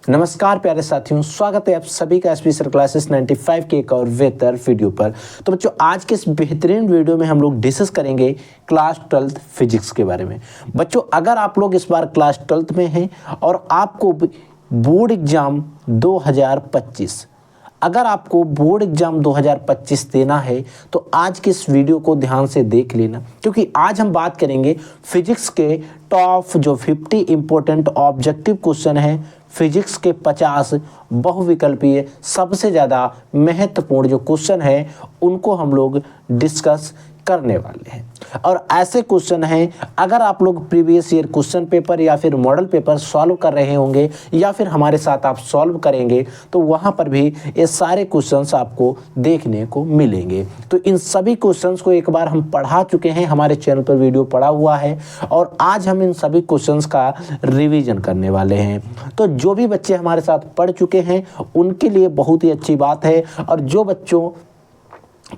नमस्कार प्यारे साथियों, स्वागत है आप सभी का एसपी सर क्लासेस 95 के एक और बेहतर वीडियो पर। तो बच्चों, आज के इस बेहतरीन वीडियो में हम लोग डिस्कस करेंगे क्लास 12th फिजिक्स के बारे में। बच्चों, अगर आप लोग इस बार क्लास 12th में हैं और आपको बोर्ड एग्जाम 2025 अगर आपको बोर्ड एग्जाम 2025 देना है तो आज के इस वीडियो को ध्यान से देख लेना, क्योंकि आज हम बात करेंगे फिजिक्स के टॉप जो 50 इंपॉर्टेंट ऑब्जेक्टिव क्वेश्चन हैं, फिजिक्स के 50 बहुविकल्पीय सबसे ज़्यादा महत्वपूर्ण जो क्वेश्चन है उनको हम लोग डिस्कस करने वाले हैं। और ऐसे क्वेश्चन हैं, अगर आप लोग प्रीवियस ईयर क्वेश्चन पेपर या फिर मॉडल पेपर सॉल्व कर रहे होंगे या फिर हमारे साथ आप सॉल्व करेंगे तो वहाँ पर भी ये सारे क्वेश्चंस आपको देखने को मिलेंगे। तो इन सभी क्वेश्चंस को एक बार हम पढ़ा चुके हैं, हमारे चैनल पर वीडियो पड़ा हुआ है और आज हम इन सभी क्वेश्चंस का रिवीजन करने वाले हैं। तो जो भी बच्चे हमारे साथ पढ़ चुके हैं उनके लिए बहुत ही अच्छी बात है, और जो बच्चों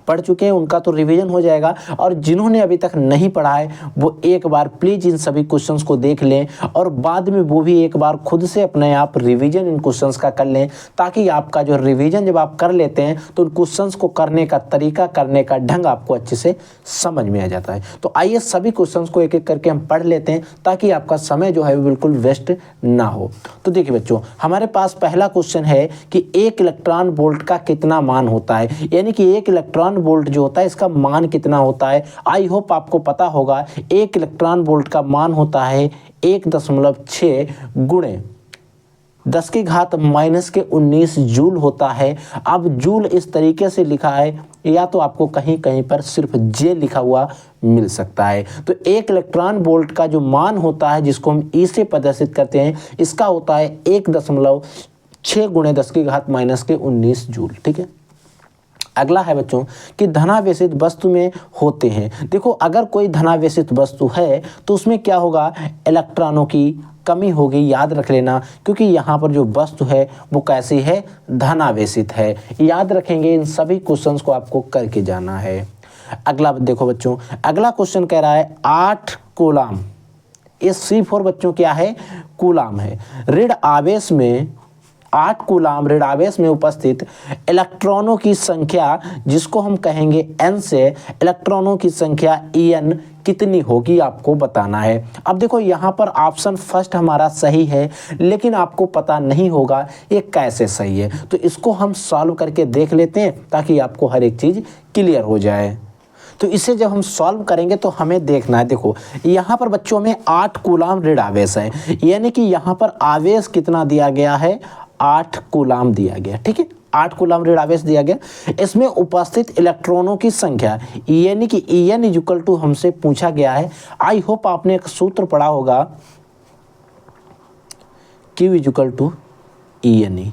पढ़ चुके हैं उनका तो रिवीजन हो जाएगा, और जिन्होंने अभी तक नहीं पढ़ा है वो एक बार प्लीज़ इन सभी क्वेश्चंस को देख लें और बाद में वो भी एक बार खुद से अपने आप रिवीजन इन क्वेश्चंस का कर लें, ताकि आपका जो रिवीजन जब आप कर लेते हैं तो उन क्वेश्चंस को करने का तरीका, करने का ढंग आपको अच्छे से समझ में आ जाता है। तो आइए सभी क्वेश्चंस को एक एक करके हम पढ़ लेते हैं ताकि आपका समय जो है बिल्कुल वेस्ट ना हो। तो देखिए बच्चों, हमारे पास पहला क्वेश्चन है कि एक इलेक्ट्रॉन वोल्ट का कितना मान होता है, यानी कि एक इलेक्ट्रॉन वोल्ट जो होता है इसका मान कितना होता है। आई होप आपको पता होगा, एक इलेक्ट्रॉन वोल्ट का मान होता है 1.6 गुणे 10 की घात -19 जूल होता है। अब जूल इस तरीके से लिखा है, या तो आपको कहीं कहीं पर सिर्फ जे लिखा हुआ मिल सकता है। तो एक इलेक्ट्रॉन वोल्ट का जो मान होता है जिसको हम ई से प्रदर्शित करते हैं, इसका होता है 1.6 गुणे 10 की घात -19 जूल। ठीक है। अगला है बच्चों कि धनावेशित वस्तु में होते हैं। देखो, अगर कोई धनावेशित वस्तु है तो उसमें क्या होगा, इलेक्ट्रॉनों की कमी होगी, याद रख लेना, क्योंकि यहाँ पर जो वस्तु है वो कैसी है, धनावेशित है। याद रखेंगे, इन सभी क्वेश्चंस को आपको करके जाना है। अगला देखो बच्चों, अगला क्वेश्चन कह रहा है 8 कूलाम। ये C4 बच्चों क्या है, कूलाम है। ऋण आवेश में 8 कूलाम ऋण आवेश में उपस्थित इलेक्ट्रॉनों की संख्या, जिसको हम कहेंगे n से, इलेक्ट्रॉनों की संख्या En कितनी होगी आपको बताना है। अब देखो, यहाँ पर ऑप्शन फर्स्ट हमारा सही है, लेकिन आपको पता नहीं होगा ये कैसे सही है, तो इसको हम सॉल्व करके देख लेते हैं ताकि आपको हर एक चीज़ क्लियर हो जाए। तो इसे जब हम सॉल्व करेंगे तो हमें देखना है, देखो यहाँ पर बच्चों में 8 कूलाम ऋण आवेश है, यानी कि यहाँ पर आवेश कितना दिया गया है, 8 कूलाम दिया गया। ठीक है, 8 कूलाम ऋण आवेश दिया गया। इसमें उपस्थित इलेक्ट्रॉनों की संख्या, यानी कि En इक्वल टू हमसे पूछा गया है। आई होप आपने एक सूत्र पढ़ा होगा, Q इक्वल टू En।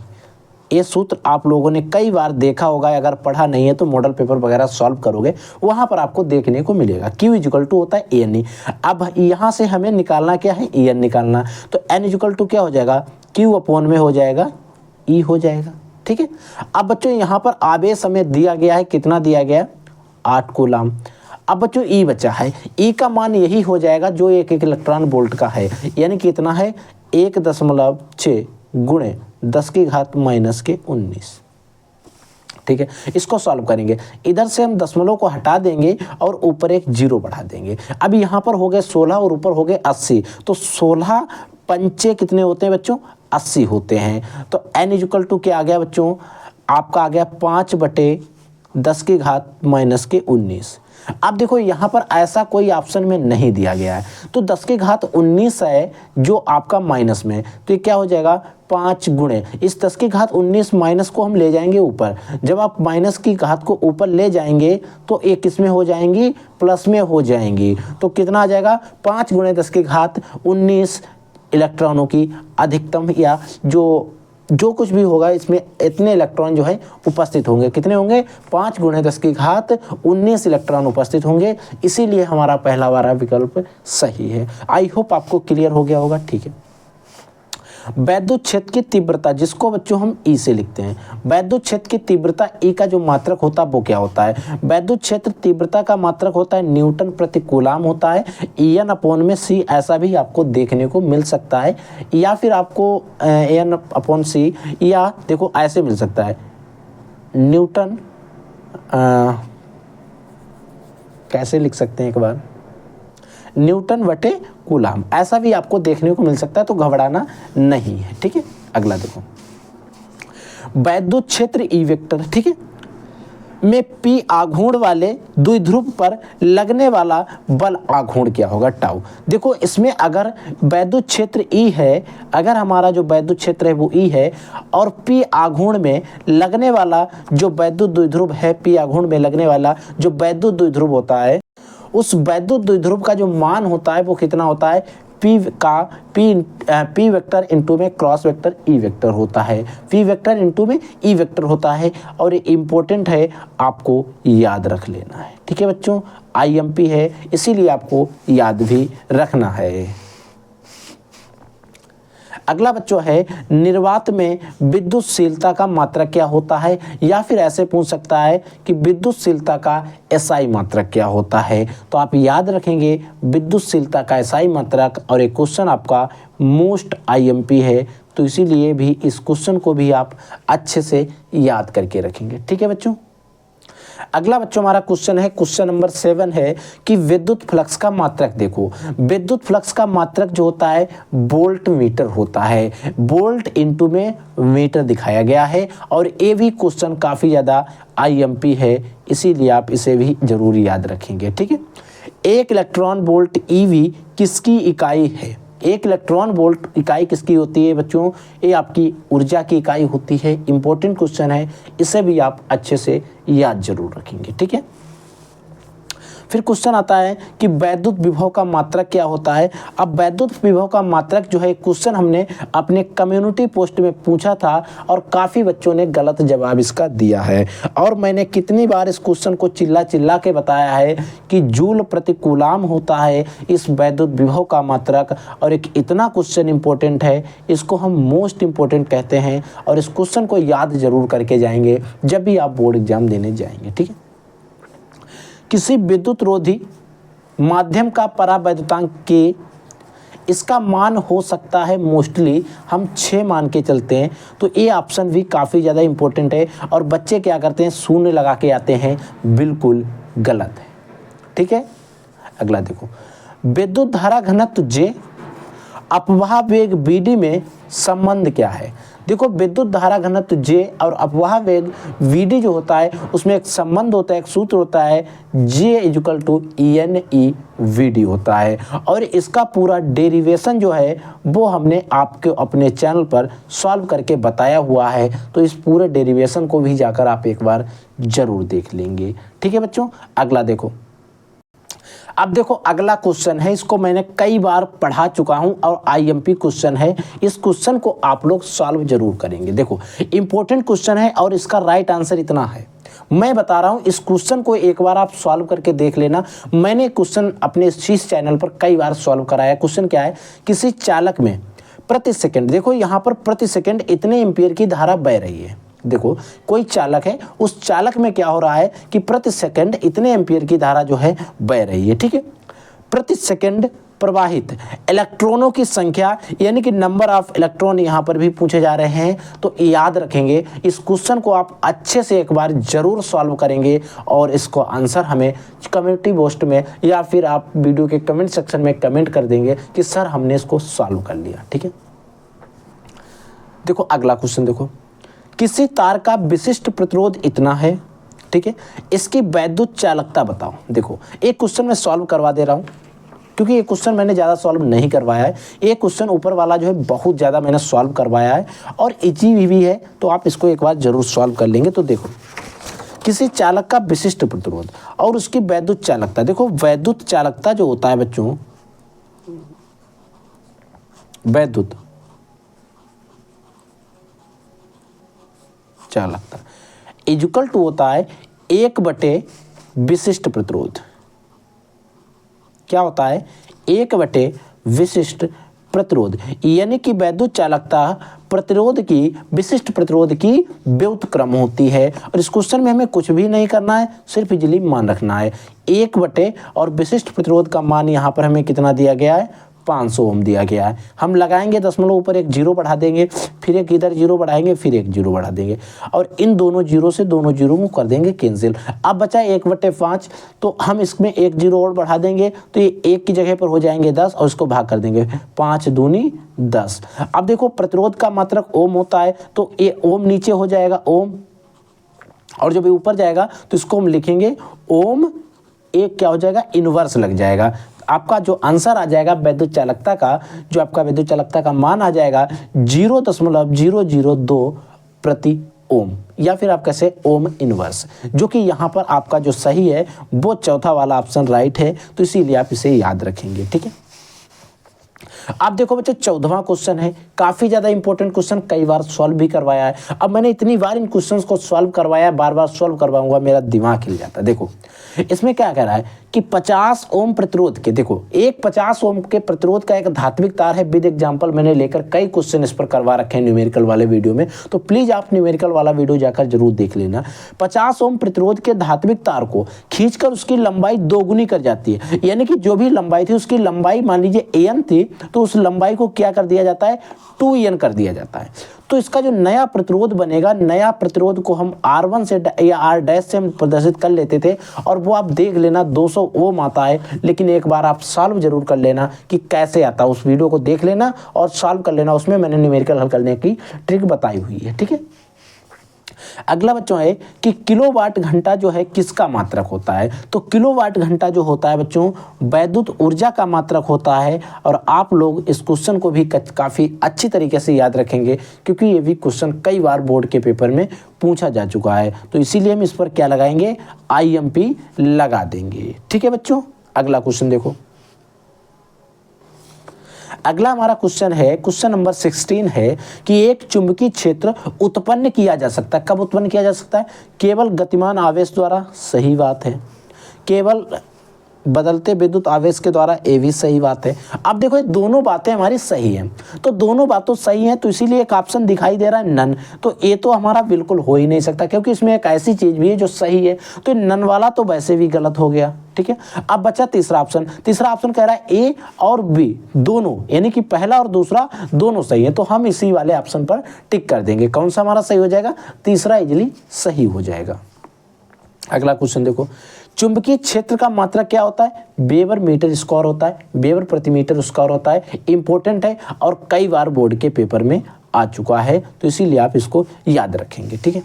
ये सूत्र आप लोगों ने कई बार देखा होगा, अगर पढ़ा नहीं है तो मॉडल पेपर वगैरह सॉल्व करोगे वहाँ पर आपको देखने को मिलेगा। Q इक्वल टू होता है En। अब यहाँ से हमें निकालना क्या है, En निकालना, तो N इक्वल टू क्या हो जाएगा, Q अपॉन में हो जाएगा E हो जाएगा। ठीक है। अब बच्चों यहाँ पर आवेश हमें दिया गया है, कितना दिया गया, 8 कूलाम। अब बच्चों E बचा है, E का मान यही हो जाएगा जो एक इलेक्ट्रॉन वोल्ट का है, यानी कितना है, 1.6 गुणे 10 की घात -19। ठीक है, इसको सॉल्व करेंगे। इधर से हम दशमलव को हटा देंगे और ऊपर एक 0 बढ़ा देंगे। अब यहाँ पर हो गए 16 और ऊपर हो गए 80, तो 16 पंचे कितने होते हैं बच्चों, 80 होते हैं। तो n इक्वल टू क्या आ गया बच्चों, आपका आ गया 5/10 की घात -19। अब देखो, यहाँ पर ऐसा कोई ऑप्शन में नहीं दिया गया है, तो 10 की घात 19 है जो आपका माइनस में, तो ये क्या हो जाएगा, 5 गुणे इस 10 की घात 19 माइनस को हम ले जाएंगे ऊपर। जब आप माइनस की घात को ऊपर ले जाएंगे तो एक किस में हो जाएंगी, प्लस में हो जाएंगी। तो कितना आ जाएगा, 5 गुणे 10 की घात 19 इलेक्ट्रॉनों की अधिकतम, या जो कुछ भी होगा इसमें इतने इलेक्ट्रॉन जो है उपस्थित होंगे। कितने होंगे, 5 गुणे 10 की घात 19 इलेक्ट्रॉन उपस्थित होंगे। इसीलिए हमारा पहला वाला विकल्प सही है। आई होप आपको क्लियर हो गया होगा। ठीक है, वैद्युत क्षेत्र की तीव्रता, जिसको बच्चों हम ई से लिखते हैं, वैद्युत क्षेत्र की तीव्रता ई का जो मात्रक होता है वो क्या होता है? वैद्युत क्षेत्र तीव्रता का मात्रक होता है न्यूटन प्रति कूलाम होता है, एन अपॉन में सी, ऐसा भी आपको देखने को मिल सकता है, या फिर आपको एन अपॉन सी, या देखो ऐसे मिल सकता है न्यूटन, कैसे लिख सकते हैं एक बार, न्यूटन बटे कूलाम, ऐसा भी आपको देखने को मिल सकता है, तो घबराना नहीं है। ठीक है, अगला देखो, वैद्युत क्षेत्र ई वेक्टर, ठीक है, में पी आघूर्ण वाले द्विध्रुव पर लगने वाला बल आघूर्ण क्या होगा? टाउ। देखो इसमें अगर वैद्युत क्षेत्र ई है, अगर हमारा जो वैद्युत क्षेत्र है वो ई है, और पी आघूर्ण में लगने वाला जो वैद्युत द्विध्रुव है, पी आघूर्ण में लगने वाला जो वैद्युत द्विध्रुव होता है, उस वैद्युत द्विध्रुव का जो मान होता है वो कितना होता है? पी वेक्टर इंटू में क्रॉस वेक्टर ई वेक्टर होता है, पी वेक्टर इंटू में ई वेक्टर होता है, और ये इम्पोर्टेंट है, आपको याद रख लेना है। ठीक है बच्चों, आईएमपी है, इसीलिए आपको याद भी रखना है। अगला बच्चों है, निर्वात में विद्युतशीलता का मात्रक क्या होता है? या फिर ऐसे पूछ सकता है कि विद्युतशीलता का एसआई मात्रक क्या होता है? तो आप याद रखेंगे विद्युतशीलता का एसआई मात्रक, और एक क्वेश्चन आपका मोस्ट आईएमपी है, तो इसीलिए भी इस क्वेश्चन को भी आप अच्छे से याद करके रखेंगे। ठीक है बच्चों, अगला बच्चों हमारा क्वेश्चन है, क्वेश्चन नंबर 7 है कि विद्युत फ्लक्स का मात्रक देखो। विद्युत फ्लक्स का मात्रक जो होता है वोल्ट मीटर होता है, वोल्ट इंटू में मीटर दिखाया गया है, और ये भी क्वेश्चन काफ़ी ज़्यादा आईएमपी है, इसीलिए आप इसे भी जरूर याद रखेंगे। ठीक है, एक इलेक्ट्रॉन वोल्ट ईवी किसकी इकाई है? एक इलेक्ट्रॉन वोल्ट इकाई किसकी होती है बच्चों? ये आपकी ऊर्जा की इकाई होती है। इंपॉर्टेंट क्वेश्चन है, इसे भी आप अच्छे से याद जरूर रखेंगे। ठीक है, फिर क्वेश्चन आता है कि वैद्युत विभव का मात्रक क्या होता है? अब वैद्युत विभव का मात्रक जो है, क्वेश्चन हमने अपने कम्युनिटी पोस्ट में पूछा था, और काफ़ी बच्चों ने गलत जवाब इसका दिया है, और मैंने कितनी बार इस क्वेश्चन को चिल्ला चिल्ला के बताया है कि जूल प्रति कूलाम होता है इस वैद्युत विभव का मात्रक, और एक इतना क्वेश्चन इंपॉर्टेंट है, इसको हम मोस्ट इंपॉर्टेंट कहते हैं, और इस क्वेश्चन को याद जरूर करके जाएंगे जब भी आप बोर्ड एग्जाम देने जाएंगे। ठीक है, किसी विद्युत रोधी माध्यम का परावैद्युतांक के, इसका मान हो सकता है मोस्टली हम 6 मान के चलते हैं, तो ये ऑप्शन भी काफ़ी ज़्यादा इंपॉर्टेंट है, और बच्चे क्या करते हैं, शून्य लगा के आते हैं, बिल्कुल गलत है। ठीक है, अगला देखो, विद्युत धारा घनत्व जे अपवाह वेग बीडी में संबंध क्या है? देखो विद्युत धारा घनत्व जे और अपवाह वेग वीडी जो होता है, उसमें एक संबंध होता है, एक सूत्र होता है, J equal to ENE VD होता है, और इसका पूरा डेरिवेशन जो है वो हमने आपके अपने चैनल पर सॉल्व करके बताया हुआ है, तो इस पूरे डेरिवेशन को भी जाकर आप एक बार जरूर देख लेंगे। ठीक है बच्चों, अगला देखो, अब देखो अगला क्वेश्चन है, इसको मैंने कई बार पढ़ा चुका हूं, और आईएमपी क्वेश्चन है, इस क्वेश्चन को आप लोग सॉल्व जरूर करेंगे। देखो इंपॉर्टेंट क्वेश्चन है, और इसका राइट आंसर इतना है, मैं बता रहा हूं, इस क्वेश्चन को एक बार आप सॉल्व करके देख लेना। मैंने क्वेश्चन अपने इस चैनल पर कई बार सॉल्व कराया। क्वेश्चन क्या है, किसी चालक में प्रति सेकंड, देखो यहाँ पर प्रति सेकंड इतने एम्पीयर की धारा बह रही है। देखो कोई चालक है, उस चालक में क्या हो रहा है कि प्रति सेकंड इतने एम्पीयर की धारा जो है बह रही है। ठीक है, प्रति सेकंड प्रवाहित इलेक्ट्रॉनों की संख्या, यानी कि नंबर ऑफ इलेक्ट्रॉन यहाँ पर भी पूछे जा रहे हैं, तो याद रखेंगे इस क्वेश्चन को आप अच्छे से एक बार जरूर सॉल्व करेंगे, और इसको आंसर हमें कम्युनिटी पोस्ट में या फिर आप वीडियो के कमेंट सेक्शन में कमेंट कर देंगे कि सर हमने इसको सॉल्व कर लिया। ठीक है, देखो अगला क्वेश्चन देखो, किसी तार का विशिष्ट प्रतिरोध इतना है, ठीक है, इसकी वैद्युत चालकता बताओ। देखो एक क्वेश्चन मैं सॉल्व करवा दे रहा हूँ, क्योंकि ये क्वेश्चन मैंने ज़्यादा सॉल्व नहीं करवाया है, ये क्वेश्चन ऊपर वाला जो है बहुत ज़्यादा मैंने सॉल्व करवाया है, और इजी भी है, तो आप इसको एक बार जरूर सॉल्व कर लेंगे। तो देखो किसी चालक का विशिष्ट प्रतिरोध और उसकी वैद्युत चालकता, देखो वैद्युत चालकता जो होता है बच्चों, वैद्युत चालकता इक्वल टू होता है 1/, विशिष्ट प्रतिरोध। क्या होता है, 1/, विशिष्ट प्रतिरोध, यानी कि वैद्युत चालकता प्रतिरोध की विशिष्ट प्रतिरोध की व्युत्क्रम होती है। और इस क्वेश्चन में हमें कुछ भी नहीं करना है, सिर्फ इजली मान रखना है 1 और विशिष्ट प्रतिरोध का मान यहाँ पर हमें कितना दिया गया है, 500 ओम दिया गया है। हम लगाएंगे दशमलव ऊपर एक जीरो बढ़ा देंगे, फिर एक इधर जीरो बढ़ाएंगे, फिर एक जीरो बढ़ा देंगे और इन दोनों जीरो से दोनों जीरो को कर देंगे कैंसिल। अब बचा 1/5, तो हम इसमें एक जीरो और बढ़ा देंगे तो ये 1 की जगह पर हो जाएंगे 10 और इसको भाग कर देंगे 5 दूनी 10। अब देखो प्रतिरोध का मात्रक ओम होता है तो ये ओम नीचे हो जाएगा ओम, और जब ये ऊपर जाएगा तो इसको हम लिखेंगे ओम, एक क्या हो जाएगा इनवर्स लग जाएगा। आपका जो आंसर आ जाएगा वैद्युत चालकता का, जो आपका वैद्युत चालकता का मान आ जाएगा 0.002 प्रति ओम, या फिर आप कैसे ओम इनवर्स, जो कि यहाँ पर आपका जो सही है वो चौथा वाला ऑप्शन राइट है, तो इसीलिए आप इसे याद रखेंगे। ठीक है, आप देखो बच्चों 14वां क्वेश्चन है, काफी ज्यादा इंपॉर्टेंट क्वेश्चन, कई बार सॉल्व भी करवाया है। अब मैंने इतनी बार इन क्वेश्चंस को सॉल्व करवाया, बार बार सॉल्व करवाऊंगा, मेरा दिमाग हिल जाता है। देखो इसमें क्या कह रहा है कि 50 ओम प्रतिरोध के, देखो एक 50 ओम के प्रतिरोध का एक धात्विक तार है, विद एग्जांपल मैंने लेकर कई क्वेश्चन इस पर करवा रखे हैं न्यूमेरिकल वाले वीडियो में, तो प्लीज आप न्यूमेरिकल वाला वीडियो जाकर जरूर देख लेना। 50 ओम प्रतिरोध के धात्विक तार को खींचकर उसकी लंबाई दोगुनी कर जाती है, यानी कि जो भी लंबाई थी उसकी लंबाई मान लीजिए an थी, तो उस लंबाई को क्या कर दिया जाता है 2n कर दिया जाता है। तो इसका जो नया प्रतिरोध बनेगा, नया प्रतिरोध को हम R1 से या R' से हम प्रदर्शित कर लेते थे, और वो आप देख लेना 200 ओम आता है, लेकिन एक बार आप सॉल्व जरूर कर लेना कि कैसे आता है, उस वीडियो को देख लेना और सॉल्व कर लेना, उसमें मैंने न्यूमेरिकल हल करने की ट्रिक बताई हुई है। ठीक है, अगला बच्चों है कि किलोवाट घंटा जो है किसका मात्रक होता है, तो किलोवाट घंटा जो होता है बच्चों वैद्युत ऊर्जा का मात्रक होता है, और आप लोग इस क्वेश्चन को भी काफ़ी अच्छी तरीके से याद रखेंगे, क्योंकि ये भी क्वेश्चन कई बार बोर्ड के पेपर में पूछा जा चुका है, तो इसीलिए हम इस पर क्या लगाएंगे IMP लगा देंगे। ठीक है बच्चों, अगला क्वेश्चन देखो, अगला हमारा क्वेश्चन है, क्वेश्चन नंबर 16 है कि एक चुंबकीय क्षेत्र उत्पन्न किया जा सकता है, कब उत्पन्न किया जा सकता है, केवल गतिमान आवेश द्वारा, सही बात है, केवल बदलते विद्युत आवेश के द्वारा, ये भी सही बात है। अब देखो ये दोनों बातें हमारी सही हैं, तो दोनों बातों सही हैं, तो इसीलिए एक ऑप्शन दिखाई दे रहा है नन, तो ये तो हमारा बिल्कुल हो ही नहीं सकता, क्योंकि इसमें एक ऐसी चीज भी है जो सही है, तो नन वाला तो वैसे भी गलत हो गया। ठीक है, अब बचा तीसरा ऑप्शन, तीसरा ऑप्शन कह रहा है ए और बी दोनों, यानी कि पहला और दूसरा दोनों सही है, तो हम इसी वाले ऑप्शन पर टिक कर देंगे। कौन सा हमारा सही हो जाएगा, तीसरा इजली सही हो जाएगा। अगला क्वेश्चन देखो, चुंबकीय क्षेत्र का मात्रक क्या होता है, वेबर मीटर स्क्वायर होता है, वेबर प्रति मीटर स्क्वायर होता है, इंपॉर्टेंट है और कई बार बोर्ड के पेपर में आ चुका है, तो इसीलिए आप इसको याद रखेंगे। ठीक है,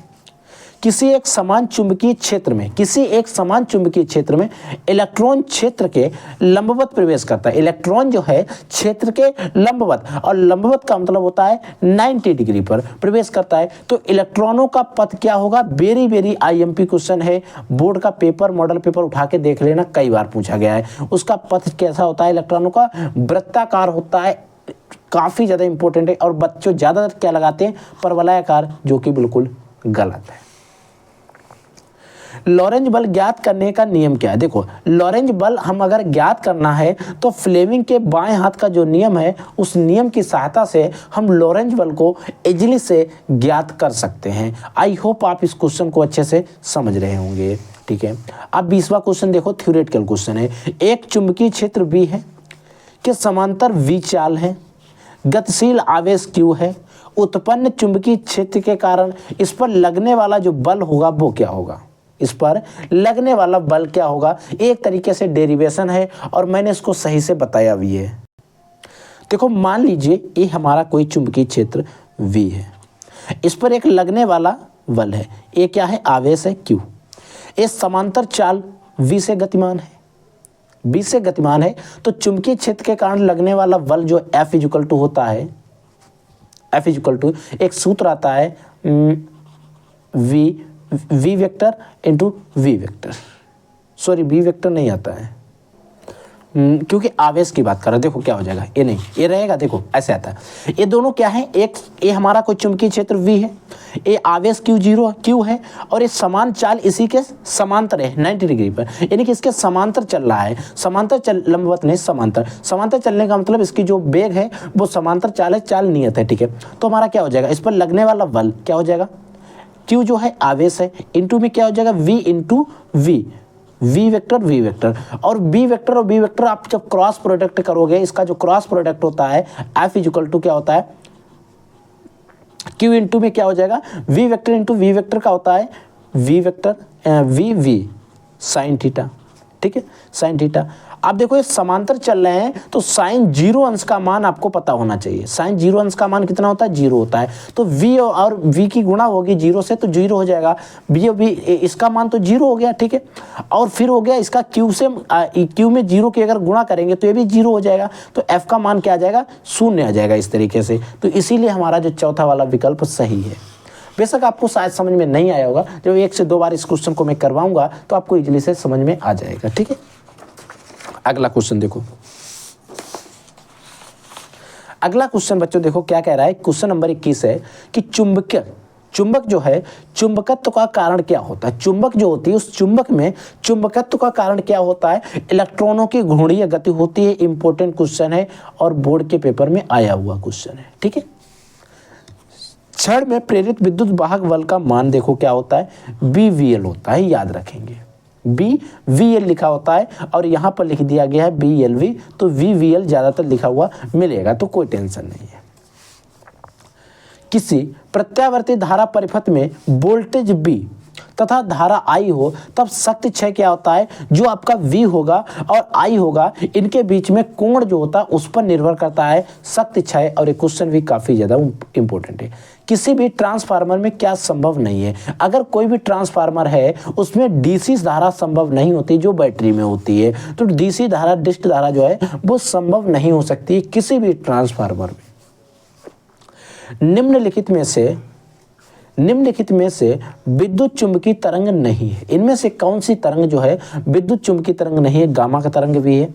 किसी एक समान चुंबकीय क्षेत्र में, किसी एक समान चुंबकीय क्षेत्र में इलेक्ट्रॉन क्षेत्र के लंबवत प्रवेश करता है, इलेक्ट्रॉन जो है क्षेत्र के लंबवत, और लंबवत का मतलब होता है 90 डिग्री पर प्रवेश करता है, तो इलेक्ट्रॉनों का पथ क्या होगा, वेरी वेरी IMP क्वेश्चन है, बोर्ड का पेपर मॉडल पेपर उठा के देख लेना, कई बार पूछा गया है। उसका पथ कैसा होता है, इलेक्ट्रॉनों का वृत्ताकार होता है, काफी ज्यादा इंपॉर्टेंट है, और बच्चों ज्यादातर क्या लगाते हैं परवलयाकार, जो कि बिल्कुल गलत है। लॉरेंज बल ज्ञात करने का नियम क्या है, देखो लॉरेंज बल हम अगर ज्ञात करना है तो फ्लेमिंग के बाएं हाथ का जो नियम है उस नियम की सहायता से हम लॉरेंज बल को इजीली से ज्ञात कर सकते हैं। आई होप आप इस क्वेश्चन को अच्छे से समझ रहे होंगे। ठीक है, अब 20वां क्वेश्चन देखो, थ्योरेटिकल क्वेश्चन है, एक चुंबकीय क्षेत्र B है के समांतर V चाल है, गतिशील आवेश Q है, उत्पन्न चुंबकीय क्षेत्र के कारण इस पर लगने वाला जो बल होगा वो क्या होगा, इस पर लगने वाला बल क्या होगा, एक तरीके से डेरिवेशन है और मैंने इसको सही से बताया भी है। देखो मान लीजिए ये हमारा कोई चुंबकीय क्षेत्र V है, इस पर एक लगने वाला बल है, ये क्या है, आवेश है Q, ये समांतर चाल V से गतिमान है, B से गतिमान है, तो चुंबकीय क्षेत्र के कारण लगने वाला बल जो F इक्वल टू होता है, F इक्वल टू एक सूत्र आता है V vector into V vector, sorry V vector नहीं आता है क्योंकि आवेश की बात कर रहा है। देखो क्या हो जाएगा, ये नहीं ये रहेगा, देखो ऐसे आता है, ये दोनों क्या है, एक ये हमारा कोई चुंबकीय क्षेत्र V है, ये आवेश क्यू है और ये समान चाल इसी के समांतर है 90 डिग्री पर, यानी कि इसके समांतर चल रहा है। लंबवत नहीं, समांतर चलने का मतलब इसकी जो वेग है वो समांतर चाल है, चाल नियत है, ठीक है। तो हमारा क्या हो जाएगा, इस पर लगने वाला बल क्या हो जाएगा, क्यू जो है आवेश है, इंटू में क्या हो जाएगा v इंटू वी वेक्टर और बी वेक्टर आप जब क्रॉस प्रोडक्ट करोगे, इसका जो क्रॉस प्रोडक्ट होता है F इक्वल टू क्या होता है, Q इंटू में क्या हो जाएगा, V vector into V vector का होता है वी साइन थीटा, ठीक है, साइन थीटा। आप देखो ये समांतर चल रहे हैं तो साइन 0 अंश का मान आपको पता होना चाहिए। साइन 0 अंश का मान कितना होता है, 0 होता है। तो v और v की गुणा होगी 0 से, तो 0 हो जाएगा। v इसका मान तो 0 हो गया, ठीक है। और फिर हो गया इसका q से, q में 0 की अगर गुणा करेंगे तो ये भी 0 हो जाएगा। तो f का मान क्या आ जाएगा, 0 आ जाएगा इस तरीके से। तो इसीलिए हमारा जो चौथा वाला विकल्प सही है। बेशक आपको शायद समझ में नहीं आया होगा, जब 1 से 2 बार इस क्वेश्चन को मैं करवाऊंगा तो आपको इजीली से समझ में आ जाएगा, ठीक है। अगला क्वेश्चन देखो, अगला क्वेश्चन बच्चों देखो क्या कह रहा है। क्वेश्चन नंबर 21 है कि चुंबक जो है, चुंबकत्व का कारण क्या होता है। चुंबक जो होती है उस चुंबक में चुंबकत्व का कारण क्या होता है, इलेक्ट्रॉनों की घूर्णीय गति होती है। इंपॉर्टेंट क्वेश्चन है और बोर्ड के पेपर में आया हुआ क्वेश्चन है, ठीक है। क्षण में प्रेरित विद्युत वाहक बल का मान देखो क्या होता है, BVL होता है, याद रखेंगे। BVL लिखा होता है और यहाँ पर लिख दिया गया है BLV, तो VVL ज़्यादातर लिखा हुआ मिलेगा, तो कोई टेंशन नहीं है। किसी प्रत्यावर्ती धारा परिपथ में वोल्टेज V तथा धारा I हो, तब शक्ति क्षय क्या होता है, जो आपका V होगा और I होगा, इनके बीच में कोण जो होता है उस पर निर्भर करता है शक्ति क्षय। और ये क्वेश्चन भी काफ़ी ज़्यादा इंपॉर्टेंट है। किसी भी ट्रांसफार्मर में क्या संभव नहीं है, अगर कोई भी ट्रांसफार्मर है उसमें डीसी धारा संभव नहीं होती जो बैटरी में होती है। तो डीसी धारा, डिस्क धारा जो है वो संभव नहीं हो सकती किसी भी ट्रांसफार्मर में। निम्नलिखित में से विद्युत चुंबकीय तरंग नहीं है। इनमें से कौन सी तरंग जो है विद्युत चुंबकीय तरंग नहीं है। गामा का तरंग भी है,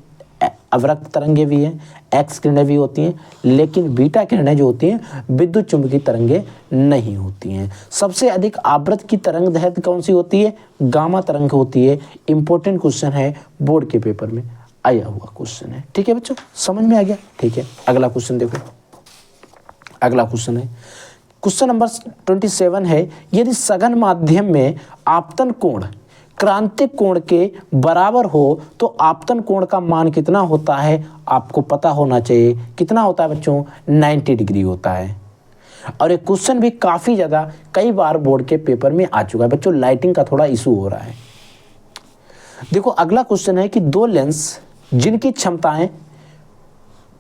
अवरक्त तरंगे भी हैं, एक्स किरणें भी होती हैं, लेकिन बीटा किरणें जो होती हैं विद्युत चुंबकीय तरंगे नहीं होती हैं। सबसे अधिक आवृत्त की तरंग दैर्घ्य कौन सी होती है, गामा तरंग होती है। इंपॉर्टेंट क्वेश्चन है, बोर्ड के पेपर में आया हुआ क्वेश्चन है, ठीक है बच्चों, समझ में आ गया, ठीक है। अगला क्वेश्चन देखो, अगला क्वेश्चन है क्वेश्चन नंबर 27 है। यदि सघन माध्यम में आपतन कोण क्रांतिक कोण के बराबर हो तो आपतन कोण का मान कितना होता है, आपको पता होना चाहिए। कितना होता है बच्चों, 90 डिग्री होता है। और ये क्वेश्चन भी काफ़ी ज़्यादा कई बार बोर्ड के पेपर में आ चुका है बच्चों। लाइटिंग का थोड़ा इशू हो रहा है। देखो अगला क्वेश्चन है कि 2 लेंस जिनकी क्षमताएं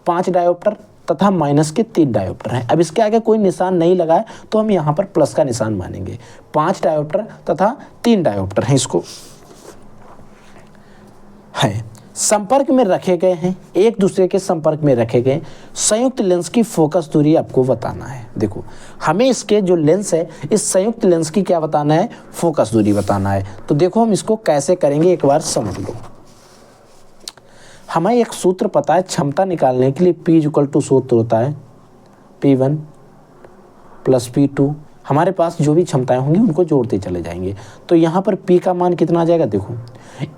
5 डायोप्टर तथा माइनस के 3 डायोप्टर हैं। अब इसके आगे कोई निशान नहीं लगा है तो हम यहाँ पर प्लस का निशान मानेंगे। 5 डायोप्टर तथा 3 डायोप्टर हैं, इसको है संपर्क में रखे गए हैं, एक दूसरे के संपर्क में रखे गए संयुक्त लेंस की फोकस दूरी आपको बताना है। देखो हमें इसके जो लेंस है इस संयुक्त लेंस की क्या बताना है, फोकस दूरी बताना है। तो देखो हम इसको कैसे करेंगे एक बार समझ लो। हमें एक सूत्र पता है क्षमता निकालने के लिए, P इक्वल टू सूत्र होता है P1 प्लस P2। हमारे पास जो भी क्षमताएं होंगी उनको जोड़ते चले जाएंगे। तो यहाँ पर P का मान कितना आ जाएगा, देखो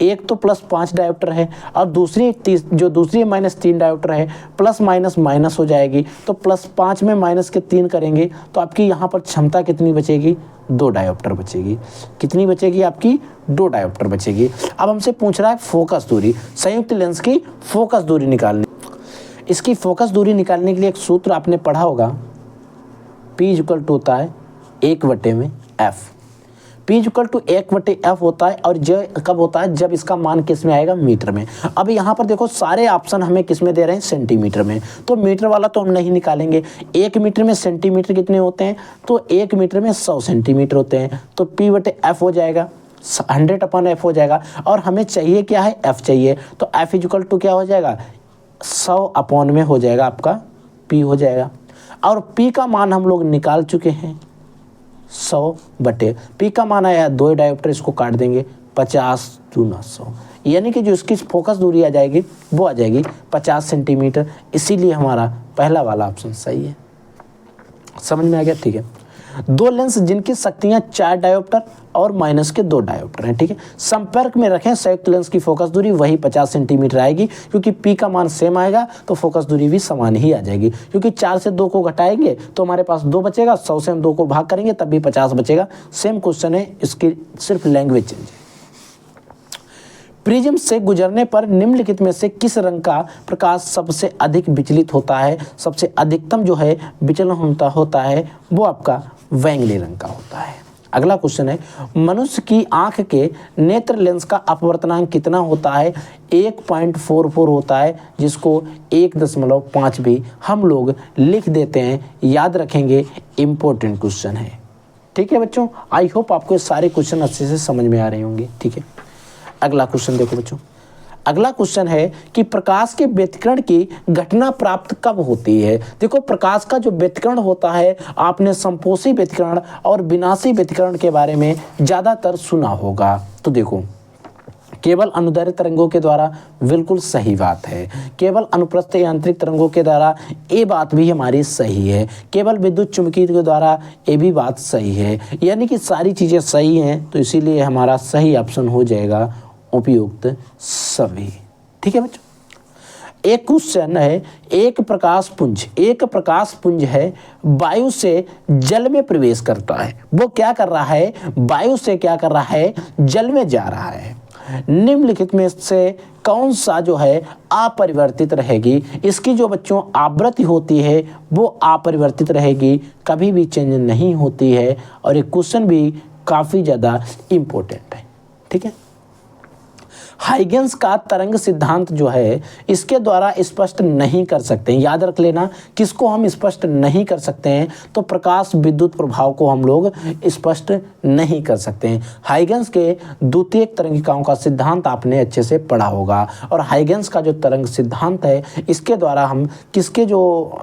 एक तो प्लस 5 डायोप्टर है और दूसरी माइनस 3 डायोप्टर है, प्लस माइनस माइनस हो जाएगी। तो प्लस 5 में माइनस के 3 करेंगे तो आपकी यहाँ पर क्षमता कितनी बचेगी, 2 डायोप्टर बचेगी। कितनी बचेगी आपकी, 2 डायोप्टर बचेगी। अब हमसे पूछ रहा है फोकस दूरी, संयुक्त लेंस की फोकस दूरी निकालनी। इसकी फोकस दूरी निकालने के लिए एक सूत्र आपने पढ़ा होगा, P इक्वल टू होता है 1/f। P equal to 1/f होता है और j कब होता है, जब इसका मान किस में आएगा, मीटर में। अब यहाँ पर देखो सारे ऑप्शन हमें किस में दे रहे हैं, सेंटीमीटर में। तो मीटर वाला तो हम नहीं निकालेंगे। 1 मीटर में सेंटीमीटर कितने होते हैं, तो 1 मीटर में 100 सेंटीमीटर होते हैं। तो P/f हो जाएगा 100/f हो जाएगा। और हमें चाहिए क्या है, f चाहिए। तो f इक्वल टू क्या हो जाएगा, 100 में हो जाएगा आपका P हो जाएगा। और P का मान हम लोग निकाल चुके हैं 100/, P का मान आया 2 डायोप्टर, इसको काट देंगे 50 × 100, यानी कि जो इसकी फोकस दूरी आ जाएगी वो आ जाएगी 50 सेंटीमीटर। इसीलिए हमारा पहला वाला ऑप्शन सही है। समझ में आ गया, ठीक है। दो लेंस जिनकी शक्तियां 4 डायोप्टर और माइनस के 2 डायोप्टर हैं, ठीक है। संपर्क में रखें संयुक्त लेंस की फोकस दूरी वही 50 सेंटीमीटर आएगी, क्योंकि पी का मान सेम आएगा तो फोकस दूरी भी समान ही आ जाएगी, क्योंकि 4 से 2 को घटाएंगे तो हमारे पास 2 बचेगा, 100 से हम 2 को भाग करेंगे तब भी 50 बचेगा। सेम क्वेश्चन है, इसकी सिर्फ लैंग्वेज चेंज है। प्रिज्म से गुजरने पर निम्नलिखित में से किस रंग का प्रकाश सबसे अधिक विचलित होता है? सबसे अधिकतम जो है विचलन होता है वो आपका बैंगनी रंग का होता है। अगला क्वेश्चन है, मनुष्य की आंख के नेत्र लेंस का अपवर्तनांक कितना होता है? 1.44 होता है, जिसको 1.5 भी हम लोग लिख देते हैं, याद रखेंगे, इंपॉर्टेंट क्वेश्चन है, ठीक है बच्चों। आई होप आपको सारे क्वेश्चन अच्छे से समझ में आ रहे होंगे, ठीक है। अगला क्वेश्चन देखो बच्चों, अगला क्वेश्चन है कि प्रकाश के व्यतिकरण की घटना प्राप्त कब होती है? देखो, प्रकाश का जो व्यतिकरण होता है, आपने संपोषी व्यतिकरण और विनाशी व्यतिकरण के बारे में ज़्यादातर सुना होगा। तो देखो, केवल अनुदैर्ध्य तरंगों के द्वारा, बिल्कुल सही बात है। केवल अनुप्रस्थ यांत्रिक तरंगों के द्वारा, ये बात भी हमारी सही है। केवल विद्युत चुम्बकीय के द्वारा, ये भी बात सही है। यानी कि सारी चीज़ें सही हैं, तो इसीलिए हमारा सही ऑप्शन हो जाएगा उपयुक्त सभी, ठीक है बच्चों। एक क्वेश्चन है, एक प्रकाश पुंज है, वायु से जल में प्रवेश करता है। वो क्या कर रहा है? वायु से क्या कर रहा है? जल में जा रहा है। निम्नलिखित में से कौन सा जो है अपरिवर्तित रहेगी? इसकी जो बच्चों आवृत्ति होती है वो अपरिवर्तित रहेगी, कभी भी चेंज नहीं होती है। और ये क्वेश्चन भी काफ़ी ज़्यादा इम्पोर्टेंट है, ठीक है। हाइगेंस का तरंग सिद्धांत जो है, इसके द्वारा स्पष्ट नहीं कर सकते हैं, याद रख लेना। किसको हम स्पष्ट नहीं कर सकते हैं? तो प्रकाश विद्युत प्रभाव को हम लोग स्पष्ट नहीं कर सकते हैं। हाइगेंस के द्वितीयक तरंगिकाओं का सिद्धांत आपने अच्छे से पढ़ा होगा, और हाइगेंस का जो तरंग सिद्धांत है, इसके द्वारा हम किसके जो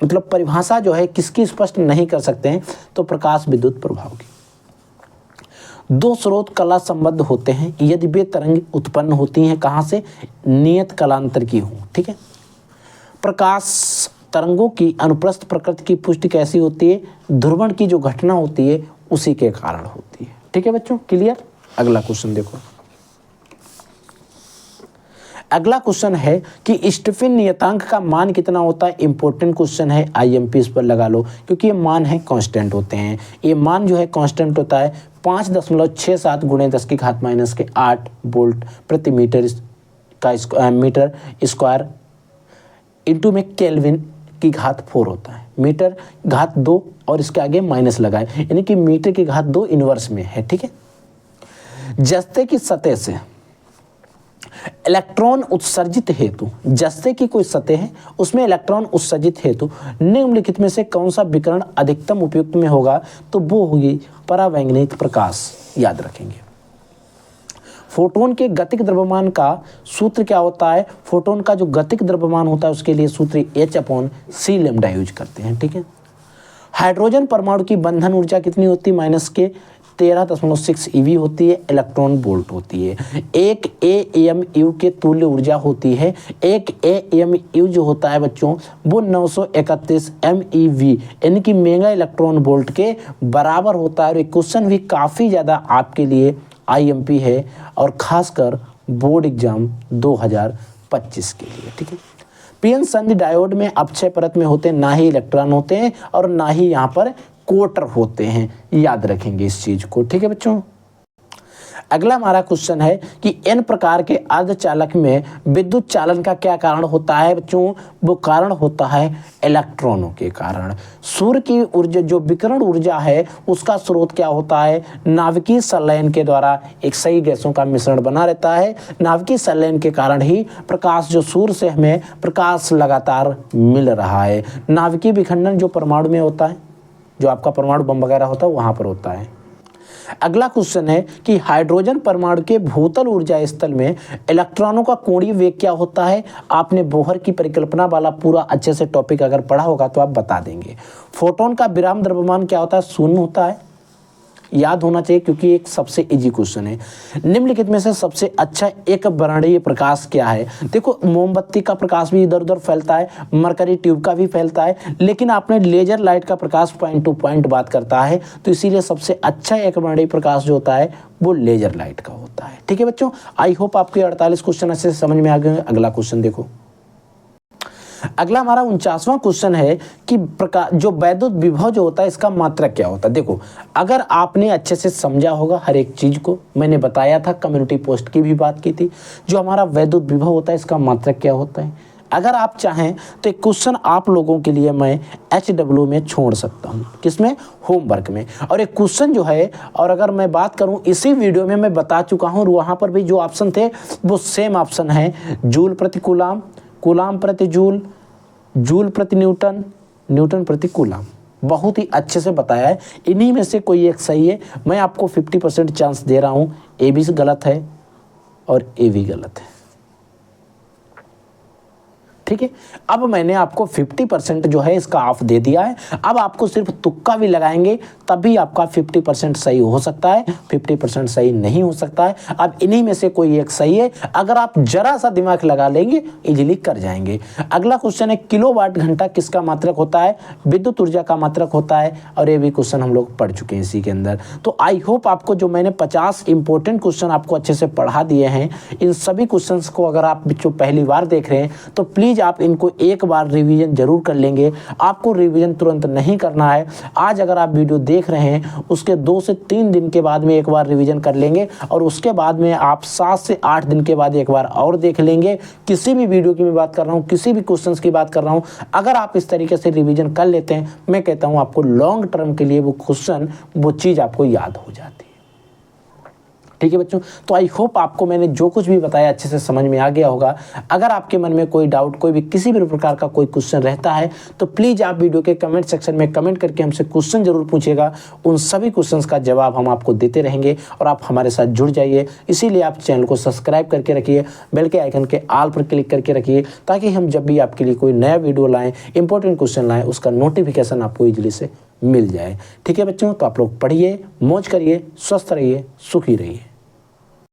मतलब परिभाषा जो है किसकी स्पष्ट नहीं कर सकते हैं? तो प्रकाश विद्युत प्रभाव की। दो स्रोत कला संबद्ध होते हैं यदि वे तरंग उत्पन्न होती हैं कहाँ से? नियत कलांतर की हो, ठीक है। प्रकाश तरंगों की अनुप्रस्थ प्रकृति की पुष्टि कैसी होती है? ध्रुवण की जो घटना होती है उसी के कारण होती है, ठीक है बच्चों, क्लियर। अगला क्वेश्चन देखो, अगला क्वेश्चन है कि स्टीफन नियतांक का मान कितना होता है? इंपॉर्टेंट क्वेश्चन है, आईएमपी इस पर लगा लो, क्योंकि ये मान है कांस्टेंट होते हैं। ये मान जो है कांस्टेंट होता है 5.67 × 10⁻⁸ वोल्ट प्रति मीटर का मीटर स्क्वायर इंटू में केल्विन की घात 4 होता है। मीटर घात 2 और इसके आगे माइनस लगाए, यानी कि मीटर की घात 2 इनवर्स में है, ठीक है। जस्ते की सतह से इलेक्ट्रॉन उत्सर्जित हेतु, जस्ते की कोई सतह है उसमें इलेक्ट्रॉन उत्सर्जित हेतु निम्नलिखित में से कौन सा विकिरण अधिकतम उपयुक्त में होगा? तो वो होगी परावैंगनिक प्रकाश, याद रखेंगे। फोटोन के गतिक द्रव्यमान का सूत्र क्या होता है? फोटोन का जो गतिक द्रव्यमान होता है उसके लिए सूत्र H/c लैम्डा यूज करते हैं, ठीक है। हाइड्रोजन परमाणु की बंधन ऊर्जा कितनी होती है? -13.6 eV होती है, इलेक्ट्रॉन वोल्ट होती है। एक AMU के तुल्य ऊर्जा होती है। एक AMU जो होता है बच्चों वो 931 MeV यानी कि मेगा इलेक्ट्रॉन वोल्ट के बराबर होता है। और एक क्वेश्चन भी काफ़ी ज़्यादा आपके लिए IMP है, और ख़ासकर बोर्ड एग्जाम 2025 के लिए, ठीक है। पीएन संधि डायोड में अपक्षय परत में होते हैं, ना ही इलेक्ट्रॉन होते हैं और ना ही यहाँ पर क्वार्टर होते हैं, याद रखेंगे इस चीज को, ठीक है बच्चों। अगला हमारा क्वेश्चन है कि एन प्रकार के अर्धचालक में विद्युत चालन का क्या कारण होता है बच्चों? वो कारण होता है इलेक्ट्रॉनों के कारण। सूर्य की ऊर्जा जो विकिरण ऊर्जा है उसका स्रोत क्या होता है? नाभिकीय संलयन के द्वारा एक सही गैसों का मिश्रण बना रहता है। नाभिकीय संलयन के कारण ही प्रकाश जो सूर्य से हमें प्रकाश लगातार मिल रहा है। नाभिकीय विखंडन जो परमाणु में होता है, जो आपका परमाणु बम वगैरह होता है वहां पर होता है। अगला क्वेश्चन है कि हाइड्रोजन परमाणु के भूतल ऊर्जा स्थल में इलेक्ट्रॉनों का कोणीय वेग क्या होता है? आपने बोहर की परिकल्पना वाला पूरा अच्छे से टॉपिक अगर पढ़ा होगा तो आप बता देंगे। फोटोन का विराम द्रव्यमान क्या होता है? शून्य होता है। याद होना चाहिए क्योंकि एक सबसे इजी क्वेश्चन है। निम्नलिखित में से सबसे अच्छा एक वर्णीय प्रकाश क्या है? देखो, मोमबत्ती का प्रकाश भी इधर उधर फैलता है, मरकरी ट्यूब का भी फैलता है, लेकिन आपने लेजर लाइट का प्रकाश पॉइंट टू पॉइंट बात करता है, तो इसीलिए सबसे अच्छा एक वर्णीय प्रकाश जो होता है वो लेजर लाइट का होता है। ठीक है बच्चों, आई होप आपके 48 क्वेश्चन अच्छे से समझ में आ गए हैं। अगला क्वेश्चन देखो। अगला हमारा 49वां क्वेश्चन है कि प्रकाश जो वैद्युत विभव जो होता है इसका मात्रक क्या होता है? देखो, अगर आपने अच्छे से समझा होगा हर एक चीज को, मैंने बताया था, कम्युनिटी पोस्ट की भी बात की थी, जो हमारा वैद्युत विभव होता है इसका मात्रक क्या होता है। अगर आप चाहें तो एक क्वेश्चन आप लोगों के लिए मैं HW में छोड़ सकता हूं, किसमें? होमवर्क में। और एक क्वेश्चन जो है, और अगर मैं बात करूं इसी वीडियो में मैं बता चुका हूं, वहां पर भी जो ऑप्शन थे वो सेम ऑप्शन है, जूल प्रति कूलाम, कूलाम प्रति जूल, जूल प्रति न्यूटन, न्यूटन प्रति कूलाम। बहुत ही अच्छे से बताया है। इन्हीं में से कोई एक सही है। मैं आपको 50% चांस दे रहा हूँ। ए भी गलत है और ए भी गलत है। ठीक है, अब मैंने आपको 50% जो है इसका ऑफ दे दिया है। अब आपको सिर्फ तुक्का भी लगाएंगे तभी आपका 50% सही हो सकता है, 50% सही नहीं हो सकता है। अब इन्हीं में से कोई एक सही है। अगर आप जरा सा दिमाग लगा लेंगे इजीली कर जाएंगे। अगला क्वेश्चन है, किलोवाट घंटा किसका मात्रक होता है? विद्युत ऊर्जा का मात्रक होता है। और ये भी क्वेश्चन हम लोग पढ़ चुके हैं इसी के अंदर। तो आई होप आपको जो मैंने 50 इंपॉर्टेंट क्वेश्चन आपको अच्छे से पढ़ा दिए हैं, इन सभी क्वेश्चन को अगर आप जो पहली बार देख रहे हैं तो प्लीज आप इनको एक बार रिवीजन जरूर कर लेंगे। आपको रिवीजन तुरंत नहीं करना है। आज अगर आप वीडियो देख रहे हैं उसके 2 से 3 दिन के बाद में एक बार रिवीजन कर लेंगे, और उसके बाद में आप 7 से 8 दिन के बाद एक बार और देख लेंगे। किसी भी वीडियो की मैं बात कर रहा हूँ, किसी भी क्वेश्चंस की बात कर रहा हूँ, अगर आप इस तरीके से रिवीजन कर लेते हैं, मैं कहता हूँ आपको लॉन्ग टर्म के लिए वो क्वेश्चन, वो चीज़ आपको याद हो जाती है। ठीक है बच्चों, तो आई होप आपको मैंने जो कुछ भी बताया अच्छे से समझ में आ गया होगा। अगर आपके मन में कोई डाउट, कोई भी किसी भी प्रकार का कोई क्वेश्चन रहता है तो प्लीज़ आप वीडियो के कमेंट सेक्शन में कमेंट करके हमसे क्वेश्चन जरूर पूछिएगा। उन सभी क्वेश्चंस का जवाब हम आपको देते रहेंगे और आप हमारे साथ जुड़ जाइए। इसीलिए आप चैनल को सब्सक्राइब करके रखिए, बेल के आइकन के ऑल पर क्लिक करके रखिए, ताकि हम जब भी आपके लिए कोई नया वीडियो लाएँ, इंपॉर्टेंट क्वेश्चन लाएँ, उसका नोटिफिकेशन आपको ईजिली से मिल जाए। ठीक है बच्चों, तो आप लोग पढ़िए, मौज करिए, स्वस्थ रहिए, सुखी रहिए।